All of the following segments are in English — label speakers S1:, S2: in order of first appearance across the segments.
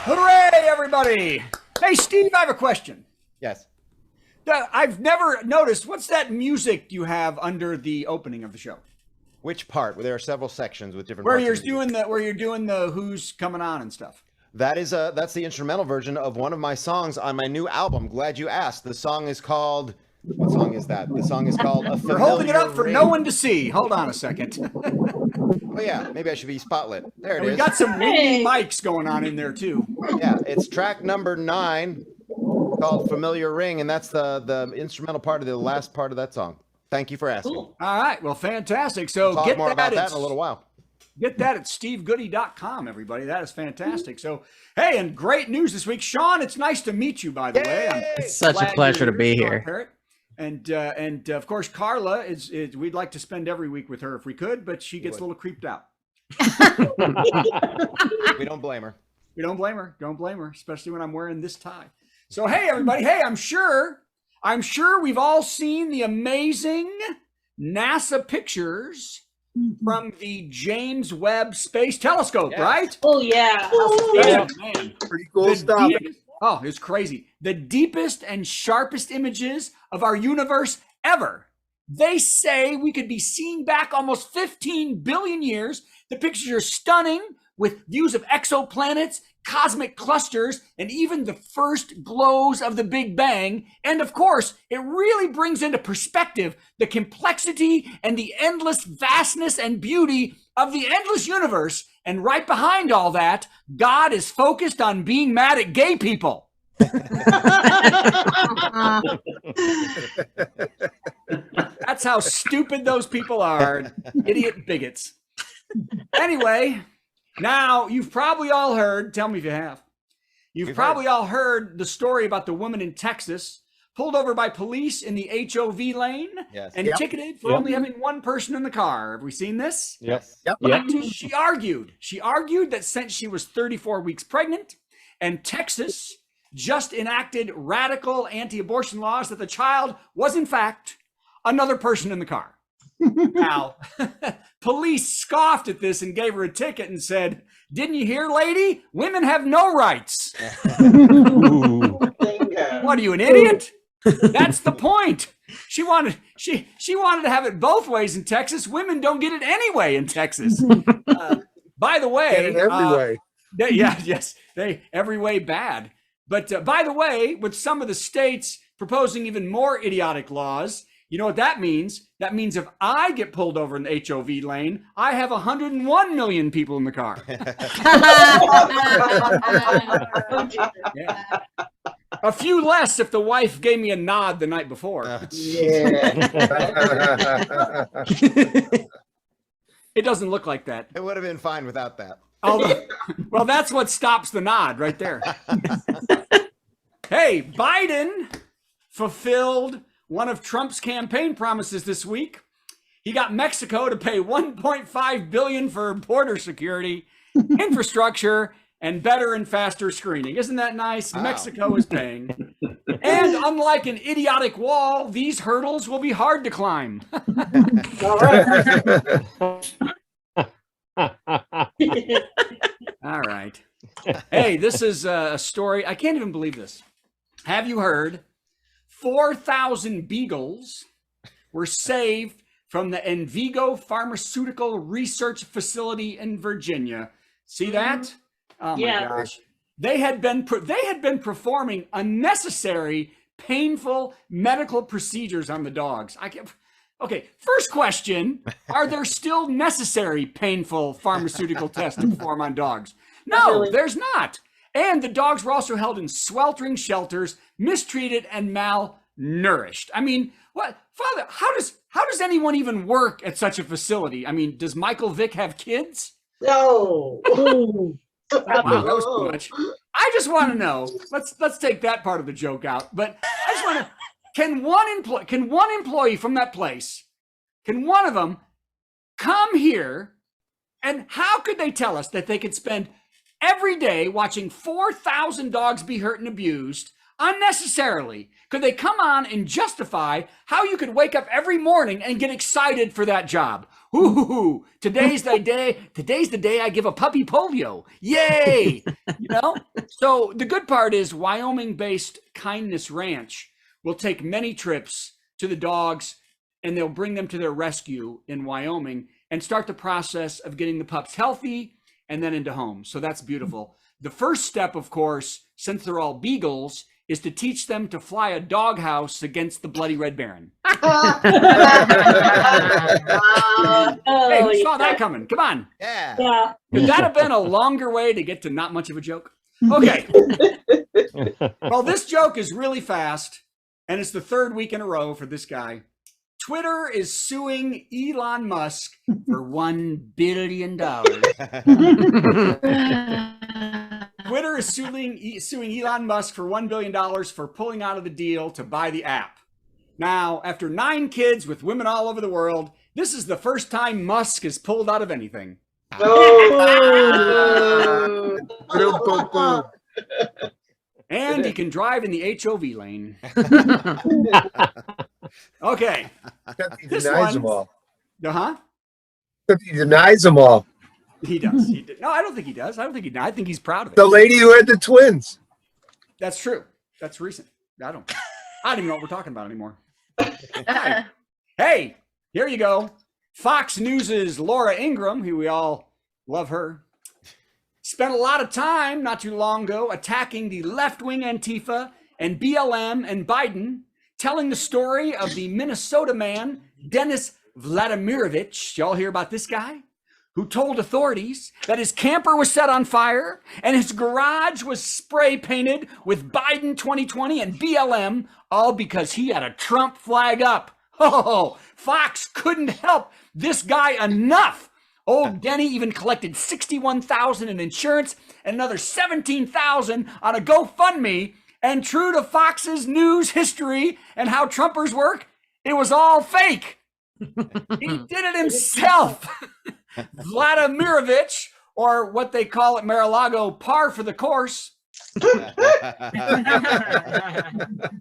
S1: Hooray, everybody! Hey, Steve, I have a question.
S2: Yes.
S1: I've never noticed. What's that music you have under the opening of the show?
S2: Which part? Well, there are several sections with different
S1: Where
S2: parts
S1: you're
S2: of the music.
S1: doing the who's coming on and stuff.
S2: That's the instrumental version of one of my songs on my new album. Glad you asked. The song is called. What song is that? The song is called A
S1: We're holding it
S2: Familiar
S1: up for
S2: Ring.
S1: no one to see. Hold on a second.
S2: Oh yeah, maybe I should be spotlit. There it
S1: And
S2: is.
S1: we've got some windy mics going on in there too.
S2: Yeah, it's track number 9 called Familiar Ring, and that's the instrumental part of the last part of that song. Thank you for asking.
S3: Cool.
S1: All right, well, fantastic. So
S2: We'll talk
S1: get
S2: more
S1: that,
S2: about that in a little while.
S1: Get that at stevegoody.com, everybody. That is fantastic. So, hey, and great news this week. Sean, it's nice to meet you, by the way.
S4: It's such a
S1: Glad
S4: pleasure
S1: you're
S4: to be
S1: Sean
S4: here.
S1: Parrott. And of course, Carla is we'd like to spend every week with her if we could, but she gets a little creeped out.
S2: We don't blame her.
S1: We don't blame her. Don't blame her, especially when I'm wearing this tie. So, hey, everybody. Hey, I'm sure we've all seen the amazing NASA pictures from the James Webb Space Telescope,
S2: Yes.
S1: right?
S3: Oh yeah.
S1: Oh, man.
S5: Pretty cool stuff.
S1: Oh, it's crazy. The deepest and sharpest images of our universe ever. They say we could be seeing back almost 15 billion years. The pictures are stunning with views of exoplanets, cosmic clusters, and even the first glows of the Big Bang. And of course, it really brings into perspective the complexity and the endless vastness and beauty of the endless universe. And right behind all that, God is focused on being mad at gay people. That's how stupid those people are. Idiot bigots. Anyway, now you've probably all heard, tell me if you have. You've probably all heard the story about the woman in Texas pulled over by police in the HOV lane and ticketed for only having one person in the car. Have we seen this?
S2: Yes.
S1: But she argued that since she was 34 weeks pregnant and Texas just enacted radical anti-abortion laws, that the child was in fact another person in the car. Now, police scoffed at this and gave her a ticket and said, "Didn't you hear, lady? Women have no rights." What are you, an idiot? That's the point. She wanted to have it both ways in Texas. Women don't get it anyway in Texas. By the way,
S5: In every way.
S1: Every way bad. But by the way, with some of the states proposing even more idiotic laws, you know what that means? That means if I get pulled over in the HOV lane, I have 101 million people in the car. Yeah. A few less if the wife gave me a nod the night before. It doesn't look like that.
S2: It would have been fine without that.
S1: Well, that's what stops the nod right there. Hey, Biden fulfilled one of Trump's campaign promises this week. He got Mexico to pay $1.5 billion for border security, infrastructure, and better and faster screening. Isn't that nice? Wow. Mexico is paying. And unlike an idiotic wall, these hurdles will be hard to climb.
S3: All right.
S1: All right. Hey, this is a story. I can't even believe this. Have you heard? 4,000 beagles were saved from the Envigo Pharmaceutical Research Facility in Virginia. See that? Oh my gosh. They had been performing unnecessary, painful medical procedures on the dogs. Okay, first question, are there still necessary painful pharmaceutical tests to perform on dogs? No, there's not. And the dogs were also held in sweltering shelters, mistreated and malnourished. I mean, what, Father, how does anyone even work at such a facility? I mean, does Michael Vick have kids?
S3: No.
S1: Wow, that was too much. I just want to know, let's take that part of the joke out, but I just want to, can one employee from that place, can one of them come here, and how could they tell us that they could spend every day watching 4,000 dogs be hurt and abused unnecessarily could they come on and justify how you could wake up every morning and get excited for that job? Ooh, today's the day I give a puppy polio. Yay! You know? So the good part is Wyoming-based Kindness Ranch will take many trips to the dogs, and they'll bring them to their rescue in Wyoming and start the process of getting the pups healthy and then into homes. So that's beautiful. The first step, of course, since they're all beagles, is to teach them to fly a doghouse against the bloody Red Baron. Hey, who saw that coming? Come on.
S3: Yeah.
S1: Could that have been a longer way to get to not much of a joke? Okay. Well, this joke is really fast, and it's the third week in a row for this guy. Twitter is suing Elon Musk for $1 billion. Twitter is suing Elon Musk for $1 billion for pulling out of the deal to buy the app. Now, after 9 kids with women all over the world, this is the first time Musk has pulled out of anything. And he can drive in the HOV lane. Okay.
S4: He denies them all.
S1: Uh-huh.
S4: He denies them all.
S1: He does. No, I don't think he does. I think he's proud of it.
S4: The lady who had the twins.
S1: That's true. That's recent. I don't even know what we're talking about anymore. Hey, here you go. Fox News's Laura Ingraham, who we all love her, spent a lot of time not too long ago attacking the left-wing Antifa and BLM and Biden, telling the story of the Minnesota man, Dennis Vladimirovich. Y'all hear about this guy? Who told authorities that his camper was set on fire and his garage was spray painted with Biden 2020 and BLM, all because he had a Trump flag up. Oh, Fox couldn't help this guy enough. Old Denny even collected $61,000 in insurance and another $17,000 on a GoFundMe. And true to Fox's news history and how Trumpers work, it was all fake. He did it himself. Vladimirovich, or what they call at Mar-a-Lago, par for the course,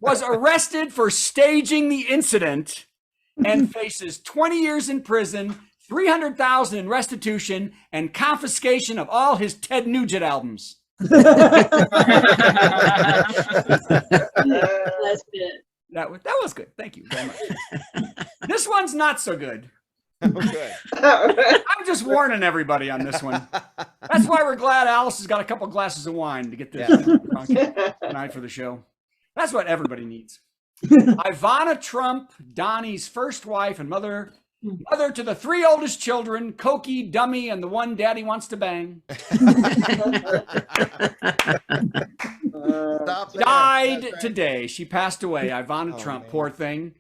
S1: was arrested for staging the incident and faces 20 years in prison, $300,000 in restitution, and confiscation of all his Ted Nugent albums.
S3: That's good.
S1: That was good. Thank you very much. This one's not so good.
S2: Okay.
S1: I'm just warning everybody on this one. That's why we're glad Alice has got a couple glasses of wine to get this tonight for the show. That's what everybody needs. Ivana Trump, Donnie's first wife and mother to the 3 oldest children, Cokie, Dummy, and the one Daddy wants to bang, died today. She passed away. Ivana Trump, poor thing.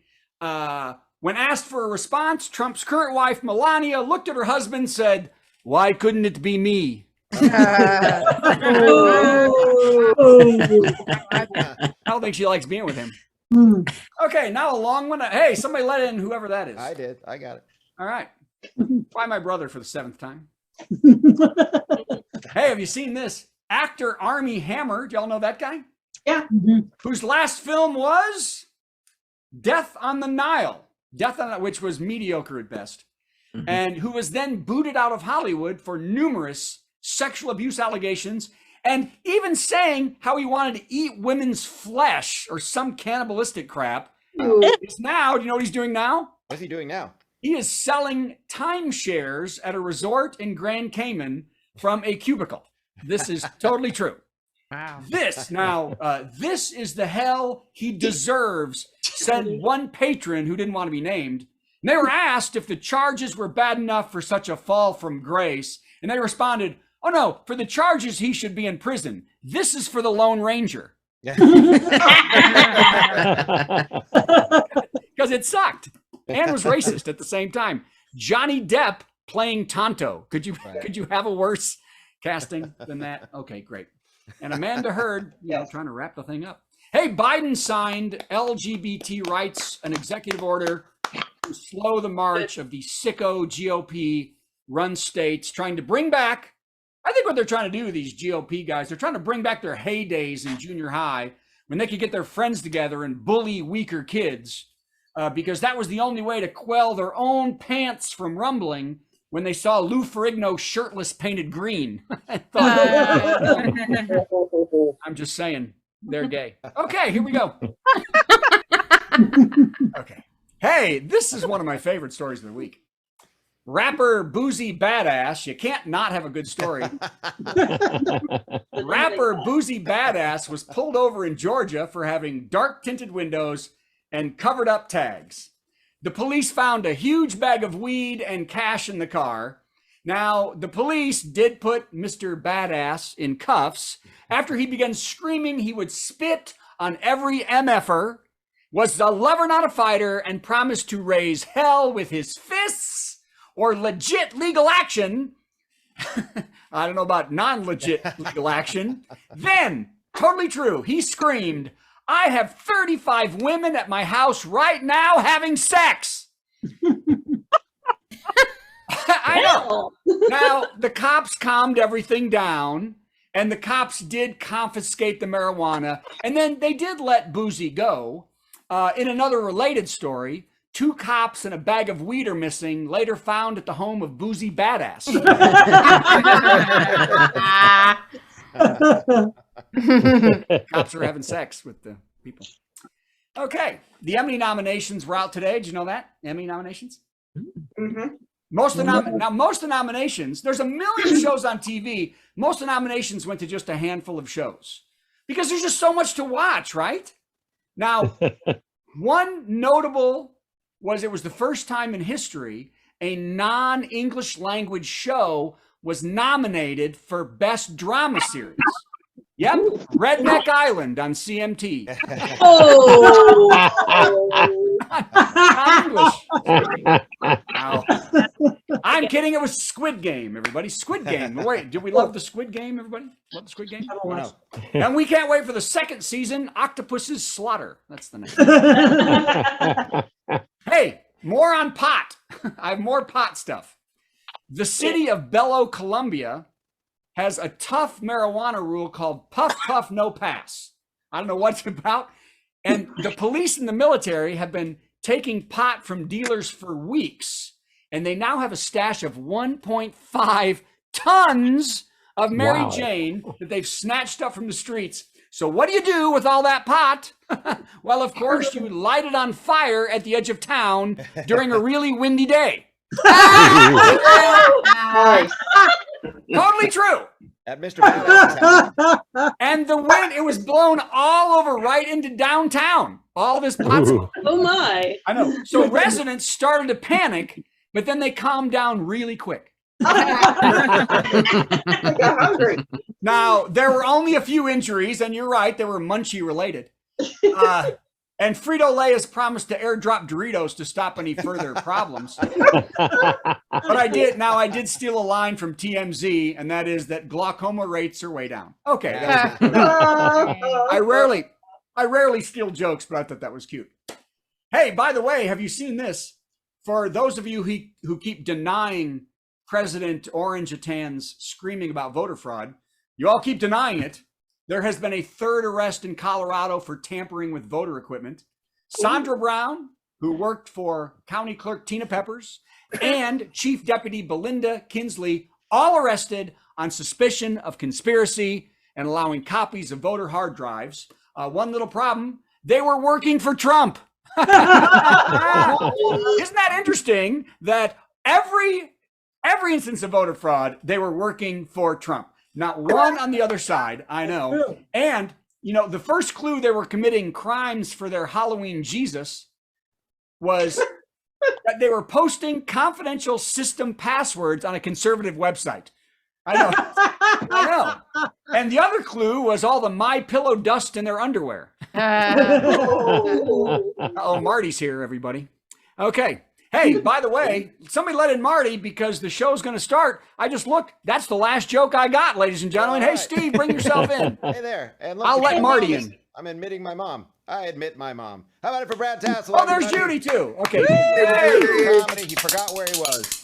S1: When asked for a response, Trump's current wife, Melania, looked at her husband and said, "Why couldn't it be me?" I don't think she likes being with him. Okay, now a long one. Hey, somebody let in whoever that is.
S2: I did. I got it.
S1: All right. Try my brother for the 7th time. Hey, have you seen this? Actor Armie Hammer, do y'all know that guy?
S3: Yeah.
S1: Whose last film was Death on the Nile. Which was mediocre at best. And who was then booted out of Hollywood for numerous sexual abuse allegations, and even saying how he wanted to eat women's flesh or some cannibalistic crap. Is now, do you know what he's doing now?
S2: What's he doing now?
S1: He is selling timeshares at a resort in Grand Cayman from a cubicle. This is totally true. Wow. This is the hell he deserves, said one patron who didn't want to be named. And they were asked if the charges were bad enough for such a fall from grace. And they responded, "Oh no, for the charges, he should be in prison. This is for the Lone Ranger." Because it sucked and was racist at the same time. Johnny Depp playing Tonto. Could you have a worse casting than that? Okay, great. And Amanda Heard, trying to wrap the thing up. Hey, Biden signed LGBT rights, an executive order to slow the march of the sicko GOP run states, trying to bring back, I think what they're trying to do, these GOP guys, they're trying to bring back their heydays in junior high when they could get their friends together and bully weaker kids, because that was the only way to quell their own pants from rumbling when they saw Lou Ferrigno shirtless painted green. I thought, I'm just saying, they're gay. Okay, here we go. Okay. Hey, this is one of my favorite stories of the week. Rapper Boozy Badass, you can't not have a good story. Rapper Boozy Badass was pulled over in Georgia for having dark tinted windows and covered up tags. The police found a huge bag of weed and cash in the car. Now, the police did put Mr. Badass in cuffs after he began screaming he would spit on every MFer, was a lover not a fighter, and promised to raise hell with his fists or legit legal action. I don't know about non-legit legal action. Then, totally true, he screamed, "I have 35 women at my house right now having sex." I know. Now, the cops calmed everything down, and the cops did confiscate the marijuana, and then they did let Boozy go. In another related story, 2 cops and a bag of weed are missing, later found at the home of Boozy Badass. Cops are having sex with the people. Okay, the Emmy nominations were out today. Did you know that? Emmy nominations?
S3: Mhm.
S1: Most of the nominations, there's a million shows on TV. Most of the nominations went to just a handful of shows because there's just so much to watch, right? Now, one notable was it was the first time in history a non-English language show was nominated for Best Drama Series. Yep, Redneck Island on CMT.
S3: Oh.
S1: Not English. Wow. I'm kidding. It was Squid Game, everybody. Squid Game. Wait, did we love the Squid Game, everybody? Love the Squid Game?
S2: No.
S1: And we can't wait for the second season, Octopus's Slaughter. That's the name. Hey, more on pot. I have more pot stuff. The city of Bello, Colombia has a tough marijuana rule called Puff Puff No Pass. I don't know what it's about. And the police and the military have been taking pot from dealers for weeks. And they now have a stash of 1.5 tons of Mary Jane that they've snatched up from the streets. So what do you do with all that pot? Well, of course, you light it on fire at the edge of town during a really windy day.
S3: Nice.
S1: Totally true.
S2: At Mr. Badass's house.
S1: And the wind, it was blown all over right into downtown. All this pot smoke.
S3: Oh my.
S1: I know. So residents started to panic, but then they calmed down really quick.
S3: I got hungry.
S1: Now, there were only a few injuries, and you're right, they were Munchie related. And Frito-Lay has promised to airdrop Doritos to stop any further problems. But I did steal a line from TMZ, and that is that glaucoma rates are way down. Okay. That was I rarely steal jokes, but I thought that was cute. Hey, by the way, have you seen this? For those of you who keep denying President Orangutan's screaming about voter fraud, you all keep denying it. There has been a 3rd arrest in Colorado for tampering with voter equipment. Sandra Brown, who worked for County Clerk Tina Peppers, and Chief Deputy Belinda Kinsley, all arrested on suspicion of conspiracy and allowing copies of voter hard drives. One little problem, they were working for Trump. Isn't that interesting that every instance of voter fraud, they were working for Trump? Not one on the other side, I know. And, you know, the first clue they were committing crimes for their Halloween Jesus was that they were posting confidential system passwords on a conservative website. I know. I know. And the other clue was all the MyPillow dust in their underwear. Oh, Marty's here, everybody. Okay. Hey, by the way, somebody let in Marty because the show's going to start. I just looked. That's the last joke I got, ladies and gentlemen. Hey, Steve, bring yourself in.
S2: Hey there. And look,
S1: I'll let Marty in.
S2: I'm admitting my mom. I admit my mom. How about it for Brad Tassell?
S1: Oh, there's
S2: everybody?
S1: Judy, too. Okay.
S2: Hey, comedy. He forgot where he was.